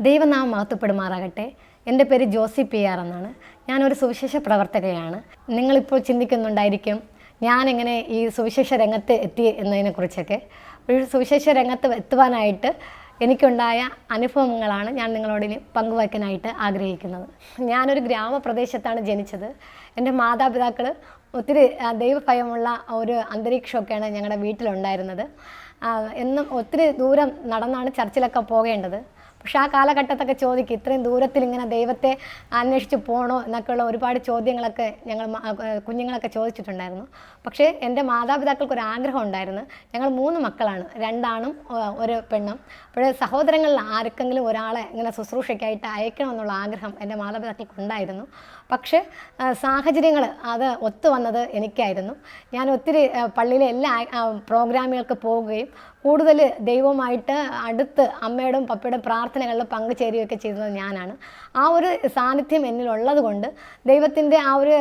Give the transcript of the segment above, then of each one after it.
ദൈവനാമം മഹത്വപ്പെടുമാറാകട്ടെ. എൻ്റെ പേര് ജോസി പി ആർ എന്നാണ്. ഞാനൊരു സുവിശേഷ പ്രവർത്തകയാണ്. നിങ്ങളിപ്പോൾ ചിന്തിക്കുന്നുണ്ടായിരിക്കും ഞാനെങ്ങനെ ഈ സുവിശേഷ രംഗത്ത് എത്തി എന്നതിനെക്കുറിച്ചൊക്കെ. ഒരു സുവിശേഷ രംഗത്ത് എത്തുവാനായിട്ട് എനിക്കുണ്ടായ അനുഭവങ്ങളാണ് ഞാൻ നിങ്ങളോട് ഇനി പങ്കുവയ്ക്കാനായിട്ട് ആഗ്രഹിക്കുന്നത്. ഞാനൊരു ഗ്രാമപ്രദേശത്താണ് ജനിച്ചത്. എൻ്റെ മാതാപിതാക്കൾ ഒത്തിരി ദൈവഭയമുള്ള ഒരു അന്തരീക്ഷമൊക്കെയാണ് ഞങ്ങളുടെ വീട്ടിലുണ്ടായിരുന്നത്. എന്നും ഒത്തിരി ദൂരം നടന്നാണ് ചർച്ചിലൊക്കെ പോകേണ്ടത്. പക്ഷെ ആ കാലഘട്ടത്തൊക്കെ ചോദിക്കും, ഇത്രയും ദൂരത്തിൽ ഇങ്ങനെ ദൈവത്തെ അന്വേഷിച്ച് പോകണോ എന്നൊക്കെയുള്ള ഒരുപാട് ചോദ്യങ്ങളൊക്കെ കുഞ്ഞുങ്ങളൊക്കെ ചോദിച്ചിട്ടുണ്ടായിരുന്നു. പക്ഷേ എൻ്റെ മാതാപിതാക്കൾക്കൊരു ആഗ്രഹം ഉണ്ടായിരുന്നു. ഞങ്ങൾ 3 മക്കളാണ്, 2 ആണും 1 പെണ്ണും. അപ്പോൾ സഹോദരങ്ങളിൽ ആർക്കെങ്കിലും ഒരാളെ ഇങ്ങനെ ശുശ്രൂഷയ്ക്കായിട്ട് അയക്കണമെന്നുള്ള ആഗ്രഹം എൻ്റെ മാതാപിതാക്കൾക്കുണ്ടായിരുന്നു. പക്ഷേ സാഹചര്യങ്ങൾ അത് ഒത്തു വന്നത് എനിക്കായിരുന്നു. ഞാൻ ഒത്തിരി പള്ളിയിലെ എല്ലാ പ്രോഗ്രാമുകൾക്ക് പോവുകയും കൂടുതൽ ദൈവവുമായിട്ട് അടുത്ത് അമ്മയുടെയും പപ്പയുടെയും പ്രാർത്ഥനകളിൽ പങ്കുചേരുകയൊക്കെ ചെയ്തത് ഞാനാണ്. ആ ഒരു സാന്നിധ്യം എന്നിലുള്ളത് കൊണ്ട് ദൈവത്തിൻ്റെ ആ ഒരു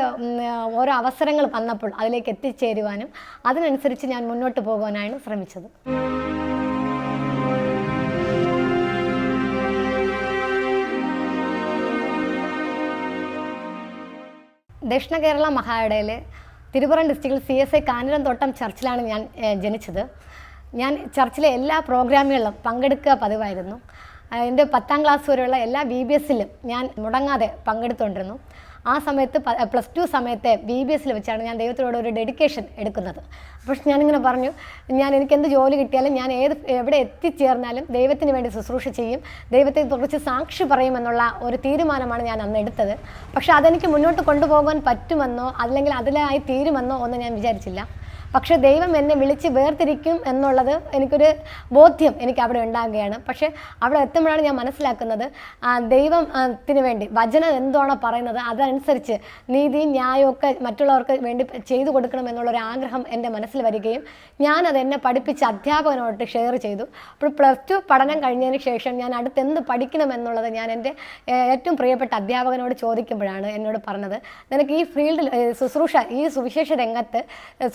ഓരോ അവസരങ്ങൾ വന്നപ്പോൾ അതിലേക്ക് എത്തിച്ചേരുവാനും അതിനനുസരിച്ച് ഞാൻ മുന്നോട്ട് പോകുവാനാണ് ശ്രമിച്ചത്. ദക്ഷിണ കേരള മഹായിടയിൽ തിരുവറം ഡിസ്ട്രിക്റ്റിൽ CSI കാഞ്ഞിരംതോട്ടം ചർച്ചിലാണ് ഞാൻ ജനിച്ചത്. ഞാൻ ചർച്ചിലെ എല്ലാ പ്രോഗ്രാമുകളിലും പങ്കെടുക്കുക പതിവായിരുന്നു. എൻ്റെ 10ാം ക്ലാസ് വരെയുള്ള എല്ലാ VBSലും ഞാൻ മുടങ്ങാതെ പങ്കെടുത്തുകൊണ്ടിരുന്നു. ആ സമയത്ത് +2 സമയത്തെ VBSൽ വെച്ചാണ് ഞാൻ ദൈവത്തിനോട് ഒരു ഡെഡിക്കേഷൻ എടുക്കുന്നത്. പക്ഷെ ഞാനിങ്ങനെ പറഞ്ഞു, എനിക്കെന്ത് ജോലി കിട്ടിയാലും ഞാൻ എവിടെ എത്തിച്ചേർന്നാലും ദൈവത്തിന് വേണ്ടി ശുശ്രൂഷ ചെയ്യും, ദൈവത്തെ കുറിച്ച് സാക്ഷി പറയുമെന്നുള്ള ഒരു തീരുമാനമാണ് ഞാൻ അന്ന് എടുത്തത്. പക്ഷെ അതെനിക്ക് മുന്നോട്ട് കൊണ്ടുപോകാൻ പറ്റുമെന്നോ അല്ലെങ്കിൽ അതിലായി തീരുമെന്നോ ഒന്നും ഞാൻ വിചാരിച്ചില്ല. പക്ഷേ ദൈവം എന്നെ വിളിച്ച് വേർതിരിക്കും എന്നുള്ളത് എനിക്കൊരു ബോധ്യം എനിക്ക് അവിടെ ഉണ്ടാകുകയാണ്. പക്ഷേ അവിടെ എത്തുമ്പോഴാണ് ഞാൻ മനസ്സിലാക്കുന്നത്, ദൈവത്തിന് വേണ്ടി വചനം എന്താണോ പറയുന്നത് അതനുസരിച്ച് നീതിയും ന്യായമൊക്കെ മറ്റുള്ളവർക്ക് വേണ്ടി ചെയ്തു കൊടുക്കണം എന്നുള്ളൊരു ആഗ്രഹം എൻ്റെ മനസ്സിൽ വരികയും ഞാനത് എന്നെ പഠിപ്പിച്ച അധ്യാപകനോട്ട് ഷെയർ ചെയ്തു. അപ്പോൾ +2 പഠനം കഴിഞ്ഞതിന് ശേഷം ഞാൻ അടുത്തെന്ത് പഠിക്കണം എന്നുള്ളത് ഞാൻ എൻ്റെ ഏറ്റവും പ്രിയപ്പെട്ട അധ്യാപകനോട് ചോദിക്കുമ്പോഴാണ് എന്നോട് പറഞ്ഞത്, നിനക്ക് ഈ ഫീൽഡിൽ ശുശ്രൂഷ, ഈ സുവിശേഷ രംഗത്ത്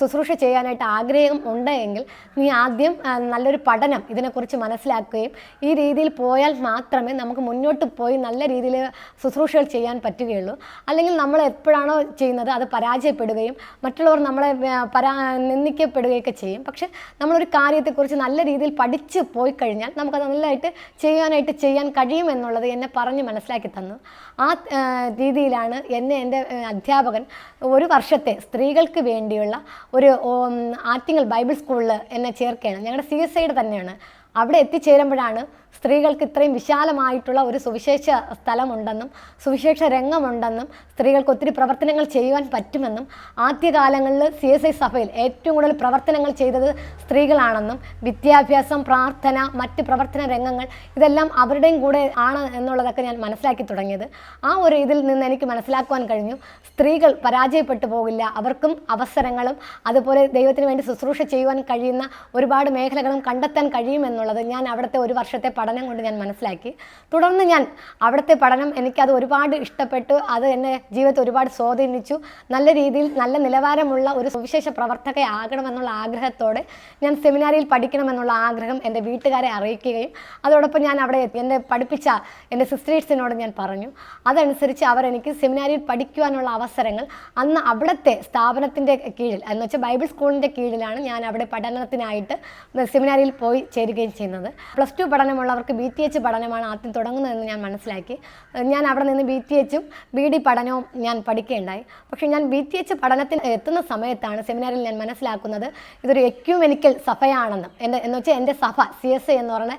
ശുശ്രൂഷ ചെയ്യാനായിട്ട് ആഗ്രഹം ഉണ്ടെങ്കിൽ നീ ആദ്യം നല്ലൊരു പഠനം ഇതിനെക്കുറിച്ച് മനസ്സിലാക്കുകയും ഈ രീതിയിൽ പോയാൽ മാത്രമേ നമുക്ക് മുന്നോട്ട് പോയി നല്ല രീതിയിൽ ശുശ്രൂഷകൾ ചെയ്യാൻ പറ്റുകയുള്ളൂ. അല്ലെങ്കിൽ നമ്മൾ എപ്പോഴാണോ ചെയ്യുന്നത് അത് പരാജയപ്പെടുകയും മറ്റുള്ളവർ നമ്മളെ നിന്ദിക്കപ്പെടുകയൊക്കെ ചെയ്യും. പക്ഷെ നമ്മളൊരു കാര്യത്തെക്കുറിച്ച് നല്ല രീതിയിൽ പഠിച്ച് പോയി കഴിഞ്ഞാൽ നമുക്കത് നല്ലതായിട്ട് ചെയ്യാൻ കഴിയും എന്നുള്ളത് എന്നെ പറഞ്ഞ് മനസ്സിലാക്കി തന്നു. ആ രീതിയിലാണ് എൻ്റെ അധ്യാപകൻ 1 വർഷത്തെ സ്ത്രീകൾക്ക് വേണ്ടിയുള്ള ഒരു ആറ്റിങ്ങൽ ബൈബിൾ സ്കൂളിൽ എന്നെ ചേർക്കുകയാണ്. ഞങ്ങളുടെ CSIയുടെ തന്നെയാണ്. അവിടെ എത്തിച്ചേരുമ്പോഴാണ് സ്ത്രീകൾക്ക് ഇത്രയും വിശാലമായിട്ടുള്ള ഒരു സുവിശേഷ സ്ഥലമുണ്ടെന്നും സുവിശേഷ രംഗമുണ്ടെന്നും സ്ത്രീകൾക്ക് ഒത്തിരി പ്രവർത്തനങ്ങൾ ചെയ്യുവാൻ പറ്റുമെന്നും ആദ്യകാലങ്ങളിൽ CSI സഭയിൽ ഏറ്റവും കൂടുതൽ പ്രവർത്തനങ്ങൾ ചെയ്തത് സ്ത്രീകളാണെന്നും വിദ്യാഭ്യാസം, പ്രാർത്ഥന, മറ്റ് പ്രവർത്തന രംഗങ്ങൾ ഇതെല്ലാം അവരുടെയും കൂടെ ആണ് എന്നുള്ളതൊക്കെ ഞാൻ മനസ്സിലാക്കി തുടങ്ങിയത്. ആ ഒരു ഇതിൽ നിന്ന് എനിക്ക് മനസ്സിലാക്കുവാൻ കഴിഞ്ഞു, സ്ത്രീകൾ പരാജയപ്പെട്ടു പോകില്ല, അവർക്കും അവസരങ്ങളും അതുപോലെ ദൈവത്തിന് വേണ്ടി ശുശ്രൂഷ ചെയ്യുവാൻ കഴിയുന്ന ഒരുപാട് മേഖലകളും കണ്ടെത്താൻ കഴിയുമെന്നുള്ളത് ഞാൻ അവിടുത്തെ 1 വർഷത്തെ പഠനം കൊണ്ട് ഞാൻ മനസ്സിലാക്കി. തുടർന്ന് ഞാൻ അവിടുത്തെ പഠനം എനിക്കത് ഒരുപാട് ഇഷ്ടപ്പെട്ടു. അത് എന്നെ ജീവിതത്തിൽ ഒരുപാട് സ്വാധീനിച്ചു. നല്ല രീതിയിൽ നല്ല നിലവാരമുള്ള ഒരു സുവിശേഷ പ്രവർത്തകയാകണമെന്നുള്ള ആഗ്രഹത്തോടെ ഞാൻ സെമിനാരിയിൽ പഠിക്കണമെന്നുള്ള ആഗ്രഹം എൻ്റെ വീട്ടുകാരെ അറിയിക്കുകയും അതോടൊപ്പം ഞാൻ അവിടെ എന്നെ പഠിപ്പിച്ച എൻ്റെ സിസ്റ്റേഴ്സിനോട് ഞാൻ പറഞ്ഞു. അതനുസരിച്ച് അവർ എനിക്ക് സെമിനാരിയിൽ പഠിക്കുവാനുള്ള അവസരങ്ങൾ അന്ന് അവിടുത്തെ സ്ഥാപനത്തിൻ്റെ കീഴിൽ എന്നുവെച്ചാൽ ബൈബിൾ സ്കൂളിൻ്റെ കീഴിലാണ് ഞാൻ അവിടെ പഠനത്തിനായിട്ട് സെമിനാരിയിൽ പോയി ചേരുകയും ചെയ്യുന്നത്. +2 പഠനമുള്ളവർക്ക് BTH പഠനമാണ് ആദ്യം തുടങ്ങുന്നതെന്ന് ഞാൻ മനസ്സിലാക്കി. ഞാൻ അവിടെ നിന്ന് BTHും BD പഠനവും ഞാൻ പഠിക്കുകയുണ്ടായി. പക്ഷേ ഞാൻ BTH പഠനത്തിന് എത്തുന്ന സമയത്താണ് സെമിനാറിൽ ഞാൻ മനസ്സിലാക്കുന്നത് ഇതൊരു എക്യൂമെനിക്കൽ സഭയാണെന്നും എന്നുവെച്ചാൽ എൻ്റെ സഭ CSI എന്ന് പറയുന്ന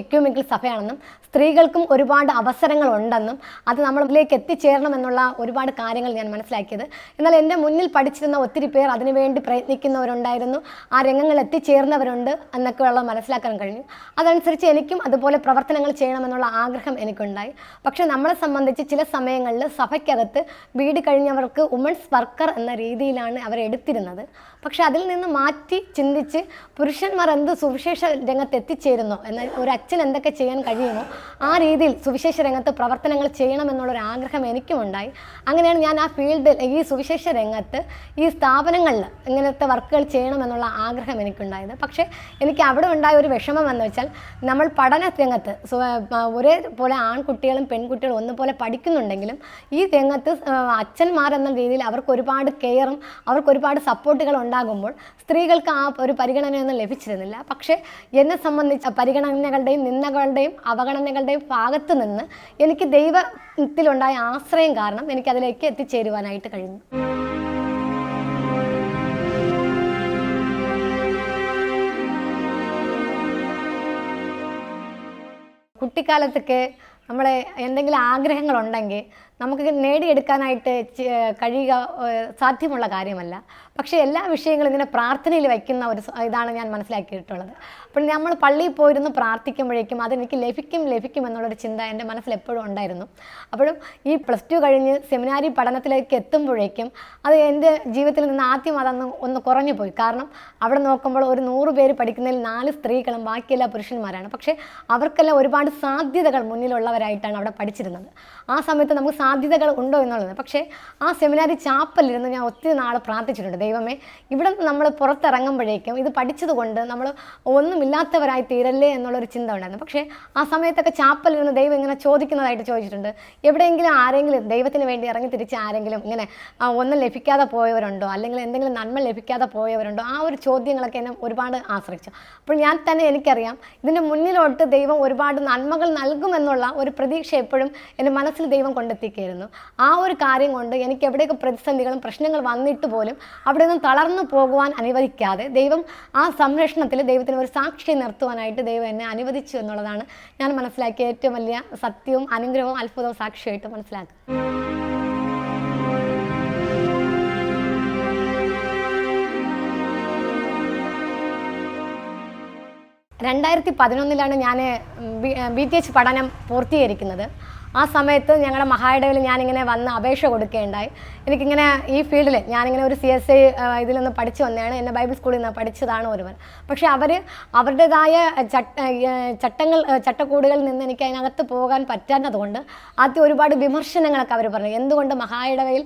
എക്യൂമെനിക്കൽ സഭയാണെന്നും സ്ത്രീകൾക്കും ഒരുപാട് അവസരങ്ങളുണ്ടെന്നും അത് നമ്മളിലേക്ക് എത്തിച്ചേരണമെന്നുള്ള ഒരുപാട് കാര്യങ്ങൾ ഞാൻ മനസ്സിലാക്കിയത്. എന്നാൽ എൻ്റെ മുന്നിൽ പഠിച്ചിരുന്ന ഒത്തിരി പേർ അതിനുവേണ്ടി പ്രയത്നിക്കുന്നവരുണ്ടായിരുന്നു, ആ രംഗങ്ങളിൽ എത്തിച്ചേർന്നവരുണ്ട് എന്നൊക്കെയുള്ള മനസ്സിലാക്കാൻ കഴിഞ്ഞു. അതനുസരിച്ച് എനിക്കും അതുപോലെ പ്രവർത്തനങ്ങൾ ചെയ്യണമെന്നുള്ള ആഗ്രഹം എനിക്കുണ്ടായി. പക്ഷേ നമ്മളെ സംബന്ധിച്ച് ചില സമയങ്ങളിൽ സഭയ്ക്കകത്ത് BD കഴിഞ്ഞവർക്ക് വുമൺസ് വർക്കർ എന്ന രീതിയിലാണ് അവരെടുത്തിരുന്നത്. പക്ഷെ അതിൽ നിന്ന് മാറ്റി ചിന്തിച്ച് പുരുഷന്മാർ എന്ത് സുവിശേഷ രംഗത്ത് എത്തിച്ചേരുന്നോ എന്നാൽ ഒരു അച്ഛൻ എന്തൊക്കെ ചെയ്യാൻ കഴിയുമോ ആ രീതിയിൽ സുവിശേഷ രംഗത്ത് പ്രവർത്തനങ്ങൾ ചെയ്യണമെന്നുള്ളൊരു ആഗ്രഹം എനിക്കുമുണ്ടായി. അങ്ങനെയാണ് ഞാൻ ആ ഫീൽഡിൽ ഈ സുവിശേഷ രംഗത്ത് ഈ സ്ഥാപനങ്ങളിൽ ഇങ്ങനത്തെ വർക്കുകൾ ചെയ്യണമെന്നുള്ള ആഗ്രഹം എനിക്കുണ്ടായത്. പക്ഷേ എനിക്ക് അവിടെ ഉണ്ടായ ഒരു വിഷമം എന്ന് വെച്ചാൽ നമ്മൾ നമ്മൾ പഠന രംഗത്ത് ഒരേപോലെ ആൺകുട്ടികളും പെൺകുട്ടികളും ഒന്നുപോലെ പഠിക്കുന്നുണ്ടെങ്കിലും ഈ രംഗത്ത് അച്ഛന്മാരെന്ന രീതിയിൽ അവർക്ക് ഒരുപാട് കെയറും അവർക്ക് ഒരുപാട് സപ്പോർട്ടുകൾ ഉണ്ടാകുമ്പോൾ സ്ത്രീകൾക്ക് ആ ഒരു പരിഗണനയൊന്നും ലഭിച്ചിരുന്നില്ല. പക്ഷേ എന്നെ സംബന്ധിച്ച് പരിഗണനകളുടെയും നിന്ദകളുടെയും അവഗണനകളുടെയും ഭാഗത്ത് നിന്ന് എനിക്ക് ദൈവത്തിലുണ്ടായ ആശ്രയം കാരണം എനിക്കതിലേക്ക് എത്തിച്ചേരുവാനായിട്ട് കഴിഞ്ഞു. കുട്ടിക്കാലത്തൊക്കെ നമ്മളെ എന്തെങ്കിലും ആഗ്രഹങ്ങളുണ്ടെങ്കിൽ നമുക്ക് നേടിയെടുക്കാനായിട്ട് കഴിയുക സാധ്യമുള്ള കാര്യമല്ല. പക്ഷേ എല്ലാ വിഷയങ്ങളും ഇങ്ങനെ പ്രാർത്ഥനയിൽ വയ്ക്കുന്ന ഒരു ഇതാണ് ഞാൻ മനസ്സിലാക്കിയിട്ടുള്ളത്. അപ്പോൾ നമ്മൾ പള്ളിയിൽ പോയിരുന്നു പ്രാർത്ഥിക്കുമ്പോഴേക്കും അതെനിക്ക് ലഭിക്കും എന്നുള്ളൊരു ചിന്ത എൻ്റെ മനസ്സിൽ എപ്പോഴും ഉണ്ടായിരുന്നു. അപ്പോഴും ഈ +2 കഴിഞ്ഞ് സെമിനാരി പഠനത്തിലേക്ക് എത്തുമ്പോഴേക്കും അത് എൻ്റെ ജീവിതത്തിൽ നിന്ന് ആദ്യം ഒന്ന് കുറഞ്ഞു പോയി. കാരണം അവിടെ നോക്കുമ്പോൾ ഒരു 100 പേര് പഠിക്കുന്നതിൽ 4 സ്ത്രീകളും ബാക്കിയെല്ലാം പുരുഷന്മാരാണ്. പക്ഷേ അവർക്കെല്ലാം ഒരുപാട് സാധ്യതകൾ മുന്നിലുള്ളവരായിട്ടാണ് അവിടെ പഠിച്ചിരുന്നത്. ആ സമയത്ത് നമുക്ക് സാധ്യതകൾ ഉണ്ടോ എന്നുള്ളത്. പക്ഷേ ആ സെമിനാരി ചാപ്പലിരുന്ന് ഞാൻ ഒത്തിരി നാൾ പ്രാർത്ഥിച്ചിട്ടുണ്ട്, ദൈവമേ ഇവിടെ നിന്ന് നമ്മൾ പുറത്തിറങ്ങുമ്പോഴേക്കും ഇത് പഠിച്ചതുകൊണ്ട് നമ്മൾ ഒന്നുമില്ലാത്തവരായി തീരല്ലേ എന്നുള്ളൊരു ചിന്ത ഉണ്ടായിരുന്നു. പക്ഷേ ആ സമയത്തൊക്കെ ചാപ്പലിരുന്ന് ദൈവം ഇങ്ങനെ ചോദിക്കുന്നതായിട്ട് ചോദിച്ചിട്ടുണ്ട്, എവിടെയെങ്കിലും ആരെങ്കിലും ദൈവത്തിന് വേണ്ടി ഇറങ്ങി തിരിച്ച് ആരെങ്കിലും ഇങ്ങനെ ഒന്നും ലഭിക്കാതെ പോയവരുണ്ടോ, അല്ലെങ്കിൽ എന്തെങ്കിലും നന്മ ലഭിക്കാതെ പോയവരുണ്ടോ, ആ ഒരു ചോദ്യങ്ങളൊക്കെ എന്നെ ഒരുപാട് ആശ്രയിച്ചു. അപ്പോൾ ഞാൻ തന്നെ എനിക്കറിയാം ഇതിൻ്റെ മുന്നിലോട്ട് ദൈവം ഒരുപാട് നന്മകൾ നൽകുമെന്നുള്ള ഒരു പ്രതീക്ഷ എപ്പോഴും എൻ്റെ മനസ്സിൽ ദൈവം കൊണ്ടെത്തിക്കുകയായിരുന്നു. ആ ഒരു കാര്യം കൊണ്ട് എനിക്ക് എവിടെയൊക്കെ പ്രതിസന്ധികളും പ്രശ്നങ്ങൾ വന്നിട്ട് പോലും അവിടെ നിന്നും തളർന്നു പോകുവാൻ അനുവദിക്കാതെ ദൈവം ആ സംരക്ഷണത്തിൽ ദൈവത്തിന് ഒരു സാക്ഷി നിർത്തുവാനായിട്ട് ദൈവം എന്നെ അനുവദിച്ചു എന്നുള്ളതാണ് ഞാൻ മനസ്സിലാക്കിയ ഏറ്റവും വലിയ സത്യവും അനുഗ്രഹവും അത്ഭുതവും സാക്ഷിയായിട്ട് മനസ്സിലാക്കുക. 2011 ഞാൻ BTH പഠനം പൂർത്തീകരിക്കുന്നത്. ആ സമയത്ത് ഞങ്ങളുടെ മഹായിടവിൽ ഞാനിങ്ങനെ വന്ന് അപേക്ഷ കൊടുക്കുകയുണ്ടായി. എനിക്കിങ്ങനെ ഈ ഫീൽഡിൽ ഞാനിങ്ങനെ ഒരു CSI ഇതിൽ നിന്ന് പഠിച്ചു വന്നതാണ്, എന്നെ ബൈബിൾ സ്കൂളിൽ നിന്ന് പഠിച്ചതാണ് ഒരുവൻ. പക്ഷേ അവരുടേതായ ചട്ടക്കൂടുകളിൽ നിന്ന് എനിക്ക് അതിനകത്ത് പോകാൻ പറ്റാത്തതുകൊണ്ട് ആദ്യം ഒരുപാട് വിമർശനങ്ങളൊക്കെ അവർ പറഞ്ഞു. എന്തുകൊണ്ട് മഹായിടവയിൽ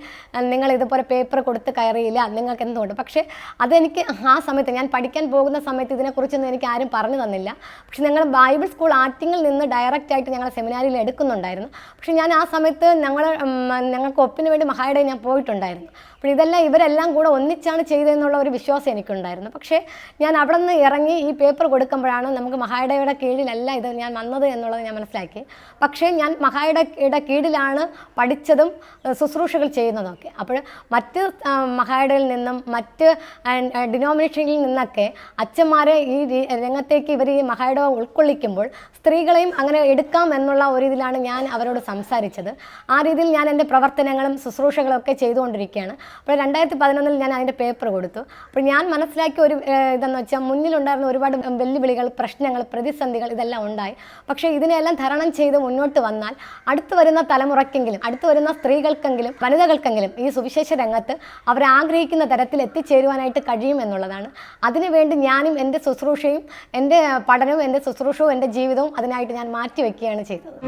നിങ്ങൾ ഇതുപോലെ പേപ്പർ കൊടുത്ത് കയറിയില്ല, നിങ്ങൾക്ക് എന്തുകൊണ്ട്? പക്ഷേ അതെനിക്ക് ആ സമയത്ത് ഞാൻ പഠിക്കാൻ പോകുന്ന സമയത്ത് ഇതിനെക്കുറിച്ചൊന്നും എനിക്ക് ആരും പറഞ്ഞു തന്നില്ല. പക്ഷെ ഞങ്ങൾ ബൈബിൾ സ്കൂൾ ആറ്റിങ്ങിൽ നിന്ന് ഡയറക്റ്റായിട്ട് ഞങ്ങൾ സെമിനാരിയിൽ എടുക്കുന്നുണ്ടായിരുന്നു. പക്ഷെ ഞാൻ ആ സമയത്ത് ഞങ്ങൾക്ക് ഒപ്പിന് വേണ്ടി മഹായിടയിൽ ഞാൻ പോയിട്ടുണ്ടായിരുന്നു. അപ്പോൾ ഇതെല്ലാം ഇവരെല്ലാം കൂടെ ഒന്നിച്ചാണ് ചെയ്തതെന്നുള്ള ഒരു വിശ്വാസം എനിക്കുണ്ടായിരുന്നു. പക്ഷേ ഞാൻ അവിടെ നിന്ന് ഇറങ്ങി ഈ പേപ്പർ കൊടുക്കുമ്പോഴാണ് നമുക്ക് മഹായിടയുടെ കീഴിലല്ല ഇത് ഞാൻ വന്നത് എന്നുള്ളത് ഞാൻ മനസ്സിലാക്കി. പക്ഷേ ഞാൻ മഹായിടയുടെ കീഴിലാണ് പഠിച്ചതും ശുശ്രൂഷകൾ ചെയ്യുന്നതൊക്കെ. അപ്പോൾ മറ്റ് മഹായിടയിൽ നിന്നും മറ്റ് ഡിനോമിനേഷനിൽ നിന്നൊക്കെ അച്ഛന്മാരെ ഈ രംഗത്തേക്ക് ഇവർ ഈ മഹായിട ഉൾക്കൊള്ളിക്കുമ്പോൾ സ്ത്രീകളെയും അങ്ങനെ എടുക്കാം എന്നുള്ള ഒരു ഇതിലാണ് ഞാൻ അവരോട് സംസാരിച്ചത്. ആ രീതിയിൽ ഞാൻ എൻ്റെ പ്രവർത്തനങ്ങളും ശുശ്രൂഷകളൊക്കെ ചെയ്തുകൊണ്ടിരിക്കുകയാണ്. അപ്പോൾ 2011 ഞാൻ അതിൻ്റെ പേപ്പർ കൊടുത്തു. അപ്പോൾ ഞാൻ മനസ്സിലാക്കിയ ഒരു ഇതെന്ന് വെച്ചാൽ മുന്നിലുണ്ടായിരുന്ന ഒരുപാട് വെല്ലുവിളികൾ, പ്രശ്നങ്ങൾ, പ്രതിസന്ധികൾ ഇതെല്ലാം ഉണ്ടായി. പക്ഷേ ഇതിനെല്ലാം തരണം ചെയ്ത് മുന്നോട്ട് വന്നാൽ അടുത്ത് വരുന്ന തലമുറയ്ക്കെങ്കിലും അടുത്ത് വരുന്ന സ്ത്രീകൾക്കെങ്കിലും വനിതകൾക്കെങ്കിലും ഈ സുവിശേഷ രംഗത്ത് അവരാഗ്രഹിക്കുന്ന തരത്തിൽ എത്തിച്ചേരുവാനായിട്ട് കഴിയും എന്നുള്ളതാണ്. അതിനുവേണ്ടി ഞാനും എൻ്റെ ശുശ്രൂഷയും എൻ്റെ പഠനവും എൻ്റെ ശുശ്രൂഷവും എൻ്റെ ജീവിതവും അതിനായിട്ട് ഞാൻ മാറ്റിവെക്കുകയാണ് ചെയ്തത്.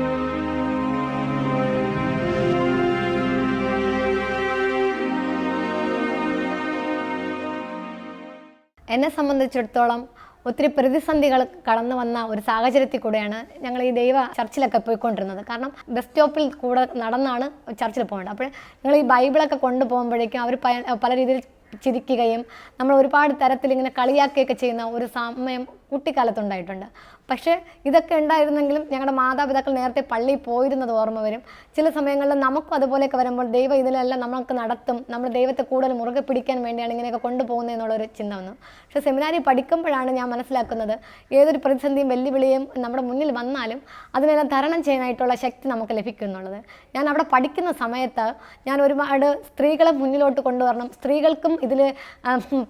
എന്നെ സംബന്ധിച്ചിടത്തോളം ഒത്തിരി പ്രതിസന്ധികൾ കടന്നു വന്ന ഒരു സാഹചര്യത്തിൽ കൂടെയാണ് ഞങ്ങൾ ഈ ദൈവ ചർച്ചിലൊക്കെ പോയിക്കൊണ്ടിരുന്നത്. കാരണം ബസ് സ്റ്റോപ്പിൽ കൂടെ നടന്നാണ് ചർച്ചിൽ പോകേണ്ടത്. അപ്പോൾ ഞങ്ങൾ ഈ ബൈബിളൊക്കെ കൊണ്ടുപോകുമ്പോഴേക്കും അവർ പല രീതിയിൽ ചിരിക്കുകയും നമ്മൾ ഒരുപാട് തരത്തിൽ ഇങ്ങനെ കളിയാക്കുകയൊക്കെ ചെയ്യുന്ന ഒരു സമയം കുട്ടിക്കാലത്തുണ്ടായിട്ടുണ്ട്. പക്ഷേ ഇതൊക്കെ ഉണ്ടായിരുന്നെങ്കിലും ഞങ്ങളുടെ മാതാപിതാക്കൾ നേരത്തെ പള്ളിയിൽ പോയിരുന്നത് ഓർമ്മ വരും. ചില സമയങ്ങളിൽ നമുക്കും അതുപോലെയൊക്കെ വരുമ്പോൾ ദൈവം ഇതിലെല്ലാം നമുക്ക് നടത്തും, നമ്മൾ ദൈവത്തെ കൂടുതൽ മുറുകെ പിടിക്കാൻ വേണ്ടിയാണ് ഇങ്ങനെയൊക്കെ കൊണ്ടുപോകുന്നത് എന്നുള്ളൊരു ചിന്ത വന്നു. പക്ഷേ സെമിനാരി പഠിക്കുമ്പോഴാണ് ഞാൻ മനസ്സിലാക്കുന്നത് ഏതൊരു പ്രതിസന്ധിയും വെല്ലുവിളിയും നമ്മുടെ മുന്നിൽ വന്നാലും അതിനെല്ലാം തരണം ചെയ്യാനായിട്ടുള്ള ശക്തി നമുക്ക് ലഭിക്കും എന്നുള്ളത്. ഞാൻ അവിടെ പഠിക്കുന്ന സമയത്ത് ഞാൻ ഒരുപാട് സ്ത്രീകളെ മുന്നിലോട്ട് കൊണ്ടുവരണം, സ്ത്രീകൾക്കും ഇതിൽ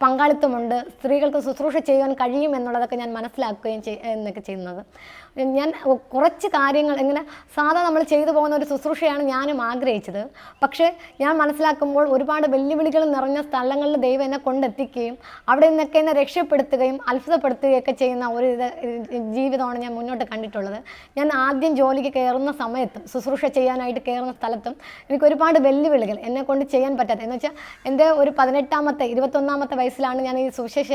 പങ്കാളിത്തമുണ്ട്, സ്ത്രീകൾക്ക് ശുശ്രൂഷ ചെയ്യാൻ കഴിയും എന്നുള്ളതൊക്കെ ഞാൻ മനസ്സിലാക്കുകയും എന്നൊക്കെ ചെയ്യുന്നത്. ഞാൻ കുറച്ച് കാര്യങ്ങൾ ഇങ്ങനെ സാധാ നമ്മൾ ചെയ്തു പോകുന്ന ഒരു ശുശ്രൂഷയാണ് ഞാനും ആഗ്രഹിച്ചത്. പക്ഷേ ഞാൻ മനസ്സിലാക്കുമ്പോൾ ഒരുപാട് വെല്ലുവിളികൾ നിറഞ്ഞ സ്ഥലങ്ങളിൽ ദൈവം എന്നെ കൊണ്ടെത്തിക്കുകയും അവിടെ നിന്നൊക്കെ എന്നെ രക്ഷപ്പെടുത്തുകയും അത്ഭുതപ്പെടുത്തുകയൊക്കെ ചെയ്യുന്ന ഒരു ജീവിതമാണ് ഞാൻ മുന്നോട്ട് കണ്ടിട്ടുള്ളത്. ഞാൻ ആദ്യം ജോലിക്ക് കയറുന്ന സമയത്തും ശുശ്രൂഷ ചെയ്യാനായിട്ട് കയറുന്ന സ്ഥലത്തും എനിക്ക് ഒരുപാട് വെല്ലുവിളികൾ എന്നെ കൊണ്ട് ചെയ്യാൻ പറ്റാത്ത, എന്ന് വെച്ചാൽ എൻ്റെ ഒരു 18-ാമത്തെ 21-ാമത്തെ വയസ്സിലാണ് ഞാൻ ഈ സുവിശേഷ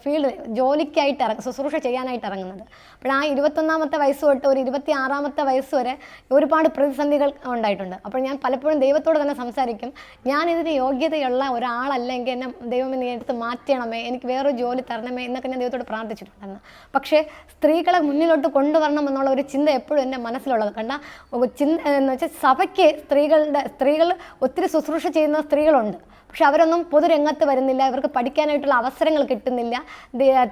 ഫീൽഡ് ജോലിക്കായിട്ട് ശുശ്രൂഷ ചെയ്യാനായിട്ട് ഇറങ്ങുന്നത്. അപ്പോൾ ആ 21-ാമത്തെ 18-ാമത്തെ വയസ്സ് തൊട്ട് ഒരു 26-ാമത്തെ വയസ്സ് വരെ ഒരുപാട് പ്രതിസന്ധികൾ ഉണ്ടായിട്ടുണ്ട്. അപ്പോൾ ഞാൻ പലപ്പോഴും ദൈവത്തോട് തന്നെ സംസാരിക്കും, ഞാൻ ഇതിന് യോഗ്യതയുള്ള ഒരാളല്ലെങ്കിൽ എന്നെ ദൈവം നീ എടുത്ത് മാറ്റണമേ, എനിക്ക് വേറൊരു ജോലി തരണമേ എന്നൊക്കെ ഞാൻ ദൈവത്തോട് പ്രാർത്ഥിച്ചിട്ടുണ്ടായിരുന്നു. പക്ഷേ സ്ത്രീകളെ മുന്നിലോട്ട് കൊണ്ടുവരണം എന്നുള്ള ഒരു ചിന്ത എപ്പോഴും എൻ്റെ മനസ്സിലുള്ളത്. കണ്ട ചിന്ത എന്ന് വെച്ചാൽ സഭയ്ക്ക് സ്ത്രീകൾ ഒത്തിരി ശുശ്രൂഷ ചെയ്യുന്ന സ്ത്രീകളുണ്ട്. പക്ഷെ അവരൊന്നും പൊതുരംഗത്ത് വരുന്നില്ല, ഇവർക്ക് പഠിക്കാനായിട്ടുള്ള അവസരങ്ങൾ കിട്ടുന്നില്ല,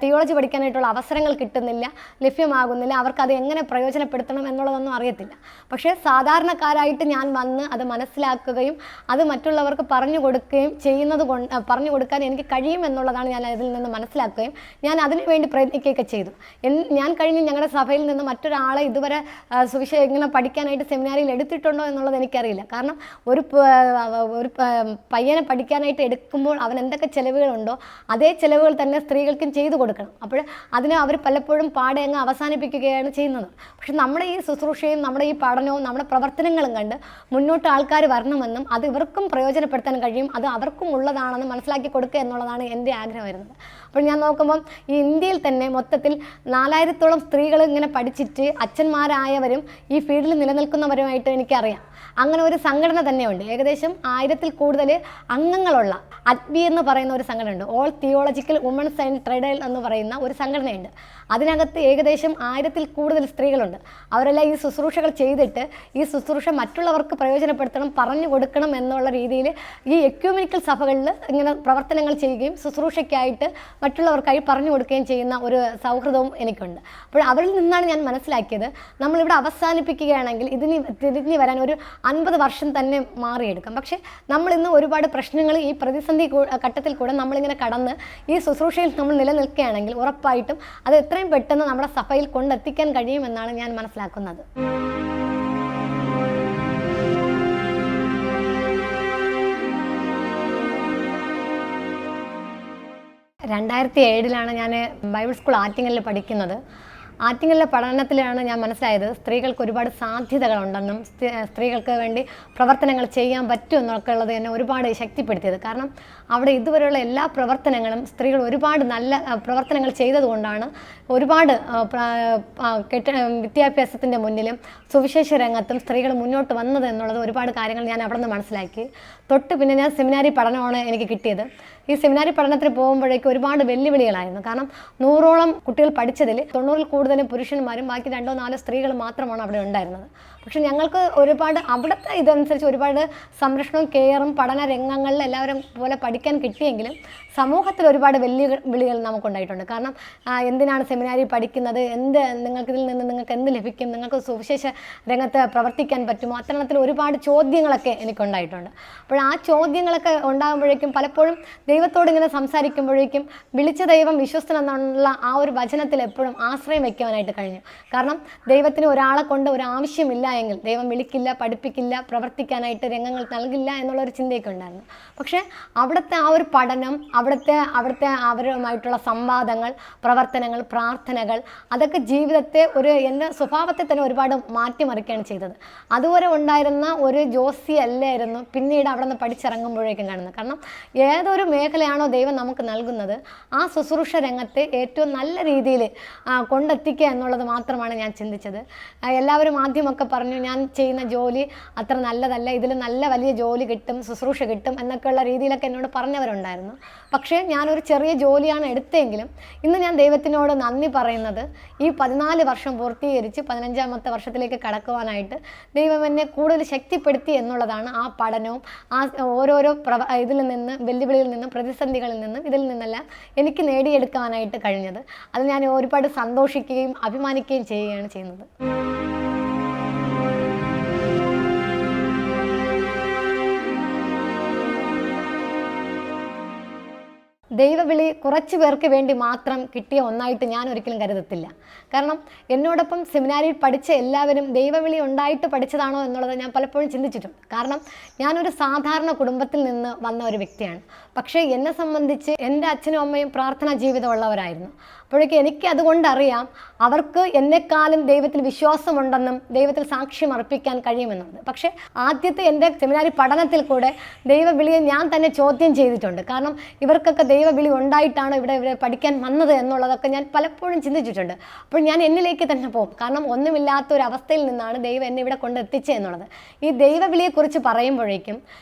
തിയോളജി പഠിക്കാനായിട്ടുള്ള അവസരങ്ങൾ കിട്ടുന്നില്ല, ലഭ്യമാകുന്നില്ല, അവർക്കത് എങ്ങനെ പ്രയോജനപ്പെടുത്തണം എന്നുള്ളതൊന്നും അറിയത്തില്ല. പക്ഷേ സാധാരണക്കാരായിട്ട് ഞാൻ വന്ന് അത് മനസ്സിലാക്കുകയും അത് മറ്റുള്ളവർക്ക് പറഞ്ഞു കൊടുക്കാൻ എനിക്ക് കഴിയും എന്നുള്ളതാണ് ഞാൻ അതിൽ നിന്ന് മനസ്സിലാക്കുകയും ഞാൻ അതിനു വേണ്ടി പ്രയത്നിക്കുകയൊക്കെ ചെയ്തു. ഞാൻ കഴിഞ്ഞ് ഞങ്ങളുടെ സഭയിൽ നിന്ന് മറ്റൊരാളെ ഇതുവരെ സുവിശേഷം ഇങ്ങനെ പഠിക്കാനായിട്ട് സെമിനാരിയിൽ എടുത്തിട്ടുണ്ടോ എന്നുള്ളത് എനിക്കറിയില്ല. കാരണം ഒരു പയ്യനെ പഠിക്കാനായിട്ട് എടുക്കുമ്പോൾ അവൻ എന്തൊക്കെ ചിലവുകളുണ്ടോ അതേ ചിലവുകൾ തന്നെ സ്ത്രീകൾക്കും ചെയ്തു കൊടുക്കണം. അപ്പോൾ അതിനെ അവർ പലപ്പോഴും പാടെ അങ്ങ് അവസാനിപ്പിക്കുകയാണ് ചെയ്യുന്നത്. പക്ഷെ നമ്മുടെ ഈ ശുശ്രൂഷയും നമ്മുടെ ഈ പഠനവും നമ്മുടെ പ്രവർത്തനങ്ങളും കണ്ട് മുന്നോട്ട് ആൾക്കാർ വരണമെന്നും അത് ഇവർക്കും പ്രയോജനപ്പെടുത്താൻ കഴിയും, അത് അവർക്കും ഉള്ളതാണെന്ന് മനസ്സിലാക്കി കൊടുക്കുക എന്നുള്ളതാണ് എൻ്റെ ആഗ്രഹം വരുന്നത്. അപ്പോൾ ഞാൻ നോക്കുമ്പം ഈ ഇന്ത്യയിൽ തന്നെ മൊത്തത്തിൽ 4000-ഓളം സ്ത്രീകൾ ഇങ്ങനെ പഠിച്ചിട്ട് അച്ഛന്മാരായവരും ഈ ഫീൽഡിൽ നിലനിൽക്കുന്നവരുമായിട്ട് എനിക്കറിയാം. അങ്ങനെ ഒരു സംഘടന തന്നെയുണ്ട്. ഏകദേശം 1000-ൽ കൂടുതൽ അംഗങ്ങളുള്ള അറ്റ്ബി എന്ന് പറയുന്ന ഒരു സംഘടനയുണ്ട്. ഓൾ തിയോളജിക്കൽ വുമൻസ് ആൻഡ് ട്രൈഡൽ എന്ന് പറയുന്ന ഒരു സംഘടനയുണ്ട്. അതിനകത്ത് ഏകദേശം 1000-ൽ കൂടുതൽ സ്ത്രീകളുണ്ട്. അവരെല്ലാം ഈ ശുശ്രൂഷകൾ ചെയ്തിട്ട് ഈ ശുശ്രൂഷ മറ്റുള്ളവർക്ക് പ്രയോജനപ്പെടുത്തണം, പറഞ്ഞു കൊടുക്കണം എന്നുള്ള രീതിയിൽ ഈ എക്യൂമെനിക്കൽ സഭകളിൽ ഇങ്ങനെ പ്രവർത്തനങ്ങൾ ചെയ്യുകയും ശുശ്രൂഷയ്ക്കായിട്ട് മറ്റുള്ളവർക്കായി പറഞ്ഞു കൊടുക്കുകയും ചെയ്യുന്ന ഒരു സൗഹൃദവും എനിക്കുണ്ട്. അപ്പോൾ അവരിൽ നിന്നാണ് ഞാൻ മനസ്സിലാക്കിയത്, നമ്മളിവിടെ അവസാനിപ്പിക്കുകയാണെങ്കിൽ ഇതിന് തിരിഞ്ഞു വരാൻ ഒരു 50 വർഷം തന്നെ മാറിയെടുക്കാം. പക്ഷേ നമ്മളിന്ന് ഒരുപാട് പ്രശ്നങ്ങൾ ഈ പ്രതിസന്ധി ഘട്ടത്തിൽ കൂടെ നമ്മളിങ്ങനെ കടന്ന് ഈ ശുശ്രൂഷയിൽ നമ്മൾ നിലനിൽക്കുകയാണെങ്കിൽ ഉറപ്പായിട്ടും അത് എത്രയും പെട്ടെന്ന് നമ്മുടെ സഭയിൽ കൊണ്ടെത്തിക്കാൻ കഴിയുമെന്നാണ് ഞാൻ മനസ്സിലാക്കുന്നത്. 2007-ലാണ് ഞാൻ ബൈബിൾ സ്കൂൾ ആറ്റിങ്ങലിൽ പഠിക്കുന്നത്. ആറ്റിങ്ങലിലെ പഠനത്തിലാണ് ഞാൻ മനസ്സിലായത് സ്ത്രീകൾക്ക് ഒരുപാട് സാധ്യതകളുണ്ടെന്നും സ്ത്രീകൾക്ക് വേണ്ടി പ്രവർത്തനങ്ങൾ ചെയ്യാൻ പറ്റുമെന്നൊക്കെ ഉള്ളത് എന്നെ ഒരുപാട് ശക്തിപ്പെടുത്തിയത്. കാരണം അവിടെ ഇതുവരെയുള്ള എല്ലാ പ്രവർത്തനങ്ങളും സ്ത്രീകൾ ഒരുപാട് നല്ല പ്രവർത്തനങ്ങൾ ചെയ്തതുകൊണ്ടാണ് ഒരുപാട് വിദ്യാഭ്യാസത്തിൻ്റെ മുന്നിലും സുവിശേഷ രംഗത്തും സ്ത്രീകൾ മുന്നോട്ട് വന്നത് എന്നുള്ളത് ഒരുപാട് കാര്യങ്ങൾ ഞാൻ അവിടെ നിന്ന് മനസ്സിലാക്കി. പിന്നെ ഞാൻ സെമിനാരി പഠനമാണ് എനിക്ക് കിട്ടിയത്. ഈ സെമിനാരി പഠനത്തിന് പോകുമ്പോഴേക്കും ഒരുപാട് വെല്ലുവിളികളായിരുന്നു. കാരണം 100ഓളം കുട്ടികൾ പഠിച്ചതിൽ 90-ൽ കൂടുതലും പുരുഷന്മാരും ബാക്കി 2-4 സ്ത്രീകൾ മാത്രമാണ് അവിടെ ഉണ്ടായിരുന്നത്. പക്ഷെ ഞങ്ങൾക്ക് ഒരുപാട് അവിടുത്തെ ഇതനുസരിച്ച് ഒരുപാട് സംരക്ഷണവും കെയറും പഠന രംഗങ്ങളിൽ എല്ലാവരും പോലെ പഠിക്കാൻ കിട്ടിയെങ്കിലും സമൂഹത്തിൽ ഒരുപാട് വെല്ലുവിളികൾ നമുക്കുണ്ടായിട്ടുണ്ട്. കാരണം എന്തിനാണ് സെമിനാരി പഠിക്കുന്നത്, നിങ്ങൾക്കിതിൽ നിന്ന് നിങ്ങൾക്ക് എന്ത് ലഭിക്കും, നിങ്ങൾക്ക് സുവിശേഷ രംഗത്ത് പ്രവർത്തിക്കാൻ പറ്റുമോ, അത്തരത്തിൽ ഒരുപാട് ചോദ്യങ്ങളൊക്കെ എനിക്കുണ്ടായിട്ടുണ്ട്. അപ്പോൾ ആ ചോദ്യങ്ങളൊക്കെ ഉണ്ടാകുമ്പോഴേക്കും പലപ്പോഴും ദൈവത്തോട് ഇങ്ങനെ സംസാരിക്കുമ്പോഴേക്കും വിളിച്ച ദൈവം വിശ്വസ്തൻ എന്നുള്ള ആ ഒരു വചനത്തിൽ എപ്പോഴും ആശ്രയം വയ്ക്കുവാനായിട്ട് കഴിഞ്ഞു. കാരണം ദൈവത്തിന് ഒരാളെ കൊണ്ട് ഒരു ആവശ്യമില്ല എങ്കിൽ ദൈവം വിളിക്കില്ല, പഠിപ്പിക്കില്ല, പ്രവർത്തിക്കാനായിട്ട് രംഗങ്ങൾ നൽകില്ല എന്നുള്ളൊരു ചിന്തയൊക്കെ ഉണ്ടായിരുന്നു. പക്ഷേ അവിടുത്തെ ആ ഒരു പഠനം, അവിടുത്തെ അവരുമായിട്ടുള്ള സംവാദങ്ങൾ, പ്രവർത്തനങ്ങൾ, പ്രാർത്ഥനകൾ, അതൊക്കെ ജീവിതത്തെ എൻ്റെ സ്വഭാവത്തെ തന്നെ ഒരുപാട് മാറ്റിമറിക്കുകയാണ് ചെയ്തത്. അതുവരെ ഉണ്ടായിരുന്ന ഒരു ജോസി അല്ലായിരുന്നു പിന്നീട് അവിടെ നിന്ന് പഠിച്ചിറങ്ങുമ്പോഴേക്കും കാണുന്നത്. കാരണം ഏതൊരു മേഖലയാണോ ദൈവം നമുക്ക് നൽകുന്നത് ആ ശുശ്രൂഷ രംഗത്തെ ഏറ്റവും നല്ല രീതിയിൽ കൊണ്ടെത്തിക്കുക എന്നുള്ളത് മാത്രമാണ് ഞാൻ ചിന്തിച്ചത്. എല്ലാവരും ആദ്യമൊക്കെ പറഞ്ഞു ഞാൻ ചെയ്യുന്ന ജോലി അത്ര നല്ലതല്ല, ഇതിൽ നല്ല വലിയ ജോലി കിട്ടും, ശുശ്രൂഷ കിട്ടും എന്നൊക്കെയുള്ള രീതിയിലൊക്കെ എന്നോട് പറഞ്ഞവരുണ്ടായിരുന്നു. പക്ഷേ ഞാനൊരു ചെറിയ ജോലിയാണ് എടുത്തെങ്കിലും ഇന്ന് ഞാൻ ദൈവത്തിനോട് നന്ദി പറയുന്നത് ഈ 14 വർഷം പൂർത്തീകരിച്ച് 15-ാമത്തെ വർഷത്തിലേക്ക് കടക്കുവാനായിട്ട് ദൈവം എന്നെ കൂടുതൽ ശക്തിപ്പെടുത്തി എന്നുള്ളതാണ്. ആ പഠനവും ആ ഓരോരോ ഇതിൽ നിന്ന് വെല്ലുവിളിയിൽ നിന്നും പ്രതിസന്ധികളിൽ നിന്നും ഇതിൽ നിന്നെല്ലാം എനിക്ക് നേടിയെടുക്കാനായിട്ട് കഴിഞ്ഞത്. അത് ഞാൻ ഒരുപാട് സന്തോഷിക്കുകയും അഭിമാനിക്കുകയും ചെയ്യുകയാണ് ചെയ്യുന്നത്. ദൈവവിളി കുറച്ച് പേർക്ക് വേണ്ടി മാത്രം കിട്ടിയ ഒന്നായിട്ട് ഞാൻ ഒരിക്കലും കരുതത്തില്ല. കാരണം എന്നോടൊപ്പം സെമിനാരിയിൽ പഠിച്ച എല്ലാവരും ദൈവവിളി ഉണ്ടായിട്ട് പഠിച്ചതാണോ എന്നുള്ളത് ഞാൻ പലപ്പോഴും ചിന്തിച്ചിട്ടുണ്ട്. കാരണം ഞാനൊരു സാധാരണ കുടുംബത്തിൽ നിന്ന് വന്ന ഒരു വ്യക്തിയാണ്. പക്ഷേ എന്നെ സംബന്ധിച്ച് എൻ്റെ അച്ഛനും അമ്മയും പ്രാർത്ഥനാ ജീവിതമുള്ളവരായിരുന്നു. അപ്പോഴേക്കും എനിക്ക് അതുകൊണ്ടറിയാം അവർക്ക് എന്നെക്കാളും ദൈവത്തിൽ വിശ്വാസമുണ്ടെന്നും ദൈവത്തിൽ സാക്ഷ്യം അർപ്പിക്കാൻ കഴിയുമെന്നുള്ളത്. പക്ഷേ ആദ്യത്തെ എൻ്റെ സെമിനാരി പഠനത്തിൽ കൂടെ ദൈവവിളിയെ ഞാൻ തന്നെ ചോദ്യം ചെയ്തിട്ടുണ്ട്. കാരണം ഇവർക്കൊക്കെ ദൈവവിളി ഉണ്ടായിട്ടാണ് ഇവിടെ പഠിക്കാൻ വന്നത് എന്നുള്ളതൊക്കെ ഞാൻ പലപ്പോഴും ചിന്തിച്ചിട്ടുണ്ട്. അപ്പോൾ ഞാൻ എന്നിലേക്ക് തന്നെ പോകും. കാരണം ഒന്നുമില്ലാത്ത ഒരു അവസ്ഥയിൽ നിന്നാണ് ദൈവം എന്നെ ഇവിടെ കൊണ്ടെത്തിച്ചത് എന്നുള്ളത്. ഈ ദൈവവിളിയെക്കുറിച്ച് പറയുമ്പോഴേക്കും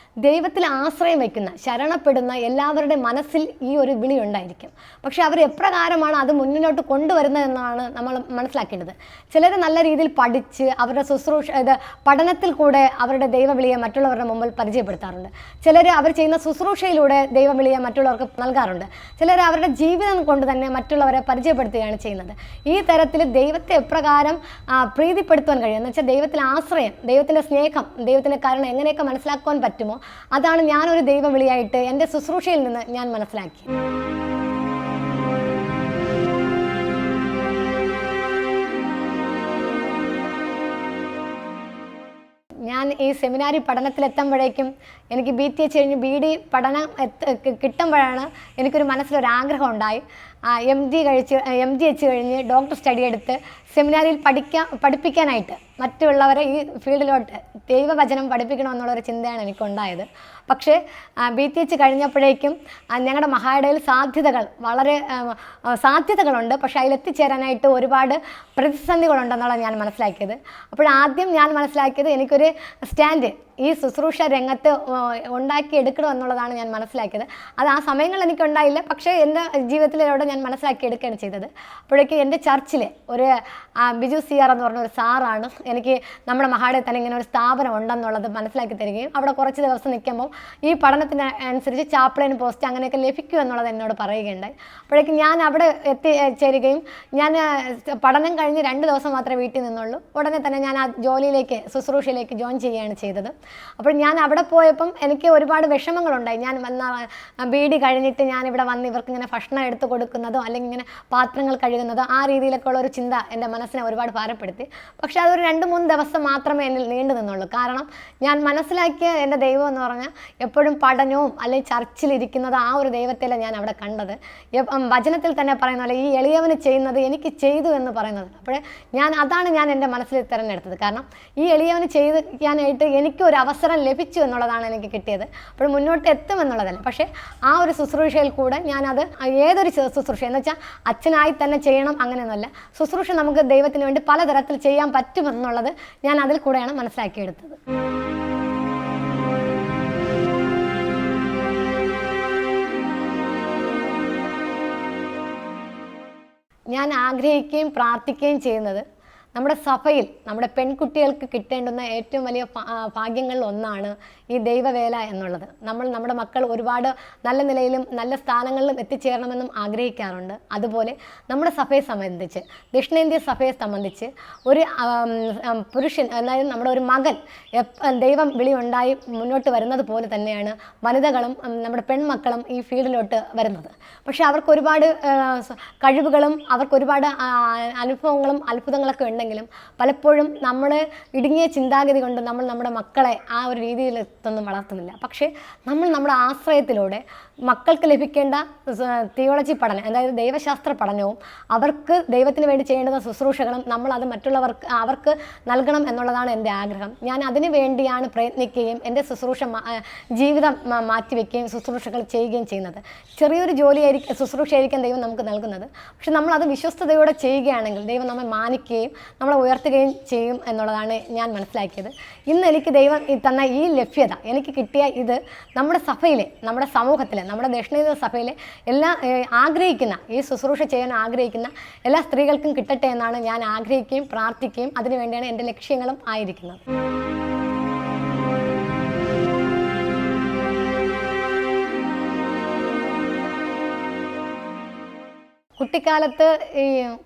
ദൈവത്തിൽ ആശ്രയം വയ്ക്കുന്ന, ശരണപ്പെടുന്ന എല്ലാവരുടെ മനസ്സിൽ ഈ ഒരു വിളി ഉണ്ടായിരിക്കും. പക്ഷെ അവർ എപ്രകാരമാണ് അത് മുന്നിലോട്ട് കൊണ്ടുവരുന്നതെന്നാണ് നമ്മൾ മനസ്സിലാക്കേണ്ടത്. ചിലർ നല്ല രീതിയിൽ പഠിച്ച് അവരുടെ പഠനത്തിൽ കൂടെ അവരുടെ ദൈവവിളിയെ മറ്റുള്ളവരുടെ മുമ്പിൽ പരിചയപ്പെടുത്താറുണ്ട്. ചിലർ അവർ ചെയ്യുന്ന ശുശ്രൂഷയിലൂടെ ദൈവവിളിയെ മറ്റുള്ളവർക്ക് നൽകാറുണ്ട്. ചിലർ അവരുടെ ജീവിതം കൊണ്ട് തന്നെ മറ്റുള്ളവരെ പരിചയപ്പെടുത്തുകയാണ് ചെയ്യുന്നത്. ഈ തരത്തിൽ ദൈവത്തെ എപ്രകാരം പ്രീതിപ്പെടുത്തുവാൻ കഴിയും എന്ന് വെച്ചാൽ ദൈവത്തിൽ ആശ്രയം, ദൈവത്തിൻ്റെ സ്നേഹം, ദൈവത്തിൻ്റെ കരുണ എങ്ങനെയൊക്കെ മനസ്സിലാക്കുവാൻ പറ്റുമോ അതാണ് ഞാനൊരു ദൈവവിളിയായിട്ട് എൻ്റെ ശുശ്രൂഷയിൽ നിന്ന് ഞാൻ മനസ്സിലാക്കി. ഞാൻ ഈ സെമിനാരി പഠനത്തിലെത്തുമ്പോഴേക്കും എനിക്ക് BTH കഴിഞ്ഞ് BD പഠനം കിട്ടുമ്പോഴാണ് എനിക്കൊരു മനസ്സിലൊരാഗ്രഹം ഉണ്ടായി. MGH കഴിഞ്ഞ് ഡോക്ടർ സ്റ്റഡി എടുത്ത് സെമിനാരിയിൽ പഠിപ്പിക്കാനായിട്ട് മറ്റുള്ളവരെ ഈ ഫീൽഡിലോട്ട് ദൈവവചനം പഠിപ്പിക്കണമെന്നുള്ളൊരു ചിന്തയാണ് എനിക്കുണ്ടായത്. പക്ഷേ BTH കഴിഞ്ഞപ്പോഴേക്കും ഞങ്ങളുടെ മഹായിടയിൽ വളരെ സാധ്യതകളുണ്ട്. പക്ഷേ അതിലെത്തിച്ചേരാനായിട്ട് ഒരുപാട് പ്രതിസന്ധികളുണ്ടെന്നുള്ളത് ഞാൻ മനസ്സിലാക്കിയത്. അപ്പോഴാദ്യം ഞാൻ മനസ്സിലാക്കിയത് എനിക്കൊരു സ്റ്റാൻഡ് ഈ ശുശ്രൂഷ രംഗത്ത് ഉണ്ടാക്കിയെടുക്കണമെന്നുള്ളതാണ് ഞാൻ മനസ്സിലാക്കിയത്. അത് ആ സമയങ്ങളിൽ എനിക്കുണ്ടായില്ല. പക്ഷേ എൻ്റെ ജീവിതത്തിലൂടെ ഞാൻ മനസ്സിലാക്കിയെടുക്കുകയാണ് ചെയ്തത്. അപ്പോഴേക്കും എൻ്റെ ചർച്ചിൽ ഒരു ബിജു CR എന്ന് പറഞ്ഞൊരു സാറാണ് എനിക്ക് നമ്മുടെ മഹാടെ തന്നെ ഇങ്ങനെ ഒരു സ്ഥാപനം ഉണ്ടെന്നുള്ളത് മനസ്സിലാക്കി തരികയും അവിടെ കുറച്ച് ദിവസം നിൽക്കുമ്പോൾ ഈ പഠനത്തിന് അനുസരിച്ച് ചാപ്ലിൻ പോസ്റ്റ് അങ്ങനെയൊക്കെ ലഭിക്കും എന്നുള്ളത് എന്നോട് പറയുകയുണ്ടായി. അപ്പോഴേക്കും ഞാൻ അവിടെ എത്തിച്ചേരുകയും ഞാൻ പഠനം കഴിഞ്ഞ് 2 ദിവസം മാത്രമേ വീട്ടിൽ നിന്നുള്ളൂ. ഉടനെ തന്നെ ഞാൻ ആ ശുശ്രൂഷയിലേക്ക് ജോയിൻ ചെയ്യുകയാണ് ചെയ്തത്. അപ്പോൾ ഞാൻ അവിടെ പോയപ്പം എനിക്ക് ഒരുപാട് വിഷമങ്ങളുണ്ടായി. ഞാൻ BD കഴിഞ്ഞിട്ട് ഞാനിവിടെ വന്ന് ഇവർക്ക് ഇങ്ങനെ ഭക്ഷണം എടുത്ത് കൊടുക്കുന്നതോ അല്ലെങ്കിൽ ഇങ്ങനെ പാത്രങ്ങൾ കഴുകുന്നതോ ആ രീതിയിലൊക്കെ ഉള്ള ഒരു ചിന്ത എൻ്റെ മനസ്സിനെ ഒരുപാട് ഭാരപ്പെടുത്തി. പക്ഷേ അതൊരു 2-3 ദിവസം മാത്രമേ എന്നിൽ നീണ്ടു നിന്നുള്ളൂ. കാരണം ഞാൻ മനസ്സിലാക്കിയ എൻ്റെ ദൈവം എന്ന് പറഞ്ഞാൽ എപ്പോഴും പഠനവും അല്ലെങ്കിൽ ചർച്ചിലിരിക്കുന്നത് ആ ഒരു ദൈവത്തില ഞാൻ അവിടെ കണ്ടത്. വചനത്തിൽ തന്നെ പറയുന്ന പോലെ ഈ എളിയവന് ചെയ്യുന്നത് എനിക്ക് ചെയ്തു എന്ന് പറയുന്നത്. അപ്പോഴേ അതാണ് ഞാൻ എൻ്റെ മനസ്സിൽ തിരഞ്ഞെടുത്തത്. കാരണം ഈ എളിയവന് ചെയ്യാനായിട്ട് എനിക്കൊരു അവസരം ലഭിച്ചു എന്നുള്ളതാണ് എനിക്ക് കിട്ടിയത്. അപ്പോൾ മുന്നോട്ട് എത്തുമെന്നുള്ളതല്ല, പക്ഷേ ആ ഒരു ശുശ്രൂഷയിൽ കൂടെ ഞാനത് ഏതൊരു ശുശ്രൂഷ എന്ന് വെച്ചാൽ അച്ഛനായി തന്നെ ചെയ്യണം അങ്ങനെയൊന്നുമല്ല. ശുശ്രൂഷ നമുക്ക് ദൈവത്തിന് വേണ്ടി പലതരത്തിൽ ചെയ്യാൻ പറ്റുമെന്നുള്ളത് ഞാൻ അതിൽ കൂടെയാണ് മനസ്സിലാക്കിയെടുത്തത്. ഞാൻ ആഗ്രഹിക്കുകയും പ്രാർത്ഥിക്കുകയും ചെയ്യുന്നത് നമ്മുടെ സഭയിൽ നമ്മുടെ പെൺകുട്ടികൾക്ക് കിട്ടേണ്ടുന്ന ഏറ്റവും വലിയ ഭാഗ്യങ്ങളിൽ ഒന്നാണ് ഈ ദൈവവേല എന്നുള്ളത്. നമ്മുടെ മക്കൾ ഒരുപാട് നല്ല നിലയിലും നല്ല സ്ഥാനങ്ങളിലും എത്തിച്ചേരണമെന്നും ആഗ്രഹിക്കാറുണ്ട്. അതുപോലെ നമ്മുടെ സഭയെ സംബന്ധിച്ച്, ദക്ഷിണേന്ത്യ സഭയെ സംബന്ധിച്ച് ഒരു പുരുഷൻ, അതായത് നമ്മുടെ ഒരു മകൻ ദൈവം വിളി ഉണ്ടായി മുന്നോട്ട് വരുന്നത് പോലെ തന്നെയാണ് വനിതകളും നമ്മുടെ പെൺമക്കളും ഈ ഫീൽഡിലോട്ട് വരുന്നത്. പക്ഷേ അവർക്ക് ഒരുപാട് കഴിവുകളും അവർക്കൊരുപാട് അനുഭവങ്ങളും അത്ഭുതങ്ങളൊക്കെ ഉണ്ടെങ്കിലും പലപ്പോഴും നമ്മൾ ഇടുങ്ങിയ ചിന്താഗതി കൊണ്ട് നമ്മുടെ മക്കളെ ആ ഒരു രീതിയിലൊന്നും വളർത്തുന്നില്ല. പക്ഷേ നമ്മുടെ ആശ്രയത്തിലൂടെ മക്കൾക്ക് ലഭിക്കേണ്ട തിയോളജി പഠനം, അതായത് ദൈവശാസ്ത്ര പഠനവും അവർക്ക് ദൈവത്തിന് വേണ്ടി ചെയ്യേണ്ടുന്ന ശുശ്രൂഷകളും നമ്മളത് അവർക്ക് നൽകണം എന്നുള്ളതാണ് എൻ്റെ ആഗ്രഹം. ഞാൻ അതിനു വേണ്ടിയാണ് പ്രയത്നിക്കുകയും എൻ്റെ ജീവിതം മാറ്റിവെക്കുകയും ശുശ്രൂഷകൾ ചെയ്യുകയും ചെയ്യുന്നത്. ചെറിയൊരു ശുശ്രൂഷയായിരിക്കും ദൈവം നമുക്ക് നൽകുന്നത്. പക്ഷെ നമ്മളത് വിശ്വസ്തയോടെ ചെയ്യുകയാണെങ്കിൽ ദൈവം നമ്മെ മാനിക്കുകയും നമ്മളെ ഉയർത്തുകയും ചെയ്യും എന്നുള്ളതാണ് ഞാൻ മനസ്സിലാക്കിയത്. ഇന്ന് എനിക്ക് ദൈവം തന്ന ഈ ലഭ്യത, എനിക്ക് കിട്ടിയ ഇത് നമ്മുടെ സഭയിലെ, നമ്മുടെ സമൂഹത്തിലെ, നമ്മുടെ ദക്ഷിണേന്ത്യ സഭയിലെ എല്ലാ ആഗ്രഹിക്കുന്ന, ഈ ശുശ്രൂഷ ചെയ്യാൻ ആഗ്രഹിക്കുന്ന എല്ലാ സ്ത്രീകൾക്കും കിട്ടട്ടെ എന്നാണ് ഞാൻ ആഗ്രഹിക്കുകയും പ്രാർത്ഥിക്കുകയും അതിനുവേണ്ടിയാണ് എൻ്റെ ലക്ഷ്യങ്ങളും ആയിരിക്കുന്നത്. കുട്ടിക്കാലത്ത് ഈ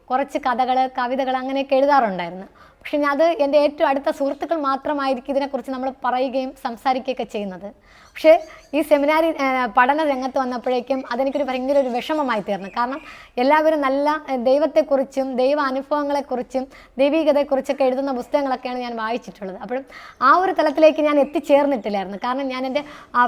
കുറച്ച് കഥകൾ, കവിതകൾ അങ്ങനെയൊക്കെ എഴുതാറുണ്ടായിരുന്നു. പക്ഷെ അത് എൻ്റെ ഏറ്റവും അടുത്ത സുഹൃത്തുക്കൾ മാത്രമായിരിക്കും ഇതിനെക്കുറിച്ച് നമ്മൾ പറയുകയും സംസാരിക്കുകയൊക്കെ ചെയ്യുന്നത്. പക്ഷേ ഈ സെമിനാരി പഠന രംഗത്ത് വന്നപ്പോഴേക്കും അതെനിക്കൊരു ഭയങ്കര ഒരു വിഷമമായി തീർന്നു. കാരണം എല്ലാവരും നല്ല ദൈവത്തെക്കുറിച്ചും ദൈവ അനുഭവങ്ങളെക്കുറിച്ചും ദൈവികതയെക്കുറിച്ചൊക്കെ എഴുതുന്ന പുസ്തകങ്ങളൊക്കെയാണ് ഞാൻ വായിച്ചിട്ടുള്ളത്. അപ്പോഴും ആ ഒരു തലത്തിലേക്ക് ഞാൻ എത്തിച്ചേർന്നിട്ടില്ലായിരുന്നു. കാരണം ഞാൻ എൻ്റെ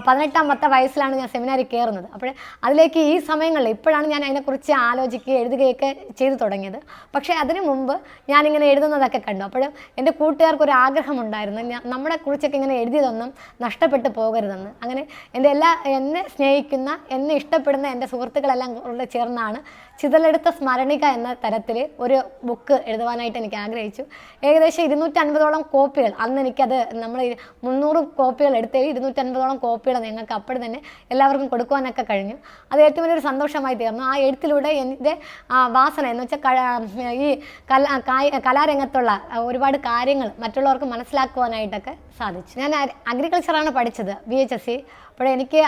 18-ാമത്തെ വയസ്സിലാണ് ഞാൻ സെമിനാരി കയറുന്നത്. അപ്പോൾ അതിലേക്ക് ഈ സമയങ്ങളിൽ ഇപ്പോഴാണ് ഞാൻ അതിനെക്കുറിച്ച് ആലോചിക്കുകയും എഴുതുകയൊക്കെ ചെയ്തു തുടങ്ങിയത്. പക്ഷേ അതിനു മുമ്പ് ഞാനിങ്ങനെ എഴുതുന്നതൊക്കെ കണ്ടു. അപ്പോഴും എൻ്റെ കൂട്ടുകാർക്കൊരു ആഗ്രഹമുണ്ടായിരുന്നു, നമ്മളെക്കുറിച്ചൊക്കെ ഇങ്ങനെ എഴുതിയതൊന്നും നഷ്ടപ്പെട്ടു പോകരുതെന്ന്. അങ്ങനെ എന്നെ സ്നേഹിക്കുന്ന, എന്നെ ഇഷ്ടപ്പെടുന്ന എൻ്റെ സുഹൃത്തുക്കളെല്ലാം കൂടെ ചേർന്നാണ് ചിതലെടുത്ത സ്മരണിക എന്ന തരത്തിൽ ഒരു ബുക്ക് എഴുതുവാനായിട്ട് എനിക്ക് ആഗ്രഹിച്ചു. ഏകദേശം 250ഓളം കോപ്പികൾ, അന്ന് എനിക്കത് നമ്മൾ 300 കോപ്പികൾ എടുത്തതിൽ 250ഓളം കോപ്പികൾ ഞങ്ങൾക്ക് അപ്പോൾ തന്നെ എല്ലാവർക്കും കൊടുക്കുവാനൊക്കെ കഴിഞ്ഞു. അത് ഏറ്റവും വലിയൊരു സന്തോഷമായി തീർന്നു. ആ എഴുത്തിലൂടെ എൻ്റെ വാസന എന്ന് വെച്ചാൽ ഈ കലാരംഗത്തുള്ള ഒരുപാട് കാര്യങ്ങൾ മറ്റുള്ളവർക്ക് മനസ്സിലാക്കുവാനായിട്ടൊക്കെ സാധിച്ചു. ഞാൻ അഗ്രികൾച്ചറാണ് പഠിച്ചത്, VHSC. അപ്പോൾ എനിക്ക്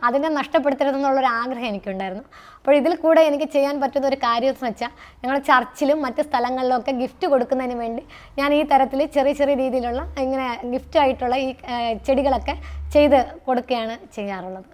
അതിനെ നഷ്ടപ്പെടുത്തരുതെന്നുള്ളൊരു ആഗ്രഹം എനിക്കുണ്ടായിരുന്നു. അപ്പോൾ ഇതിൽ കൂടെ എനിക്ക് ചെയ്യാൻ പറ്റുന്ന ഒരു കാര്യം എന്ന് വെച്ചാൽ ഞങ്ങൾ ചർച്ചിലും മറ്റ് സ്ഥലങ്ങളിലൊക്കെ ഗിഫ്റ്റ് കൊടുക്കുന്നതിന് വേണ്ടി ഞാൻ ഈ തരത്തിൽ ചെറിയ ചെറിയ രീതിയിലുള്ള ഇങ്ങനെ ഗിഫ്റ്റായിട്ടുള്ള ഈ ചെടികളൊക്കെ ചെയ്ത് കൊടുക്കുകയാണ് ചെയ്യാറുള്ളത്.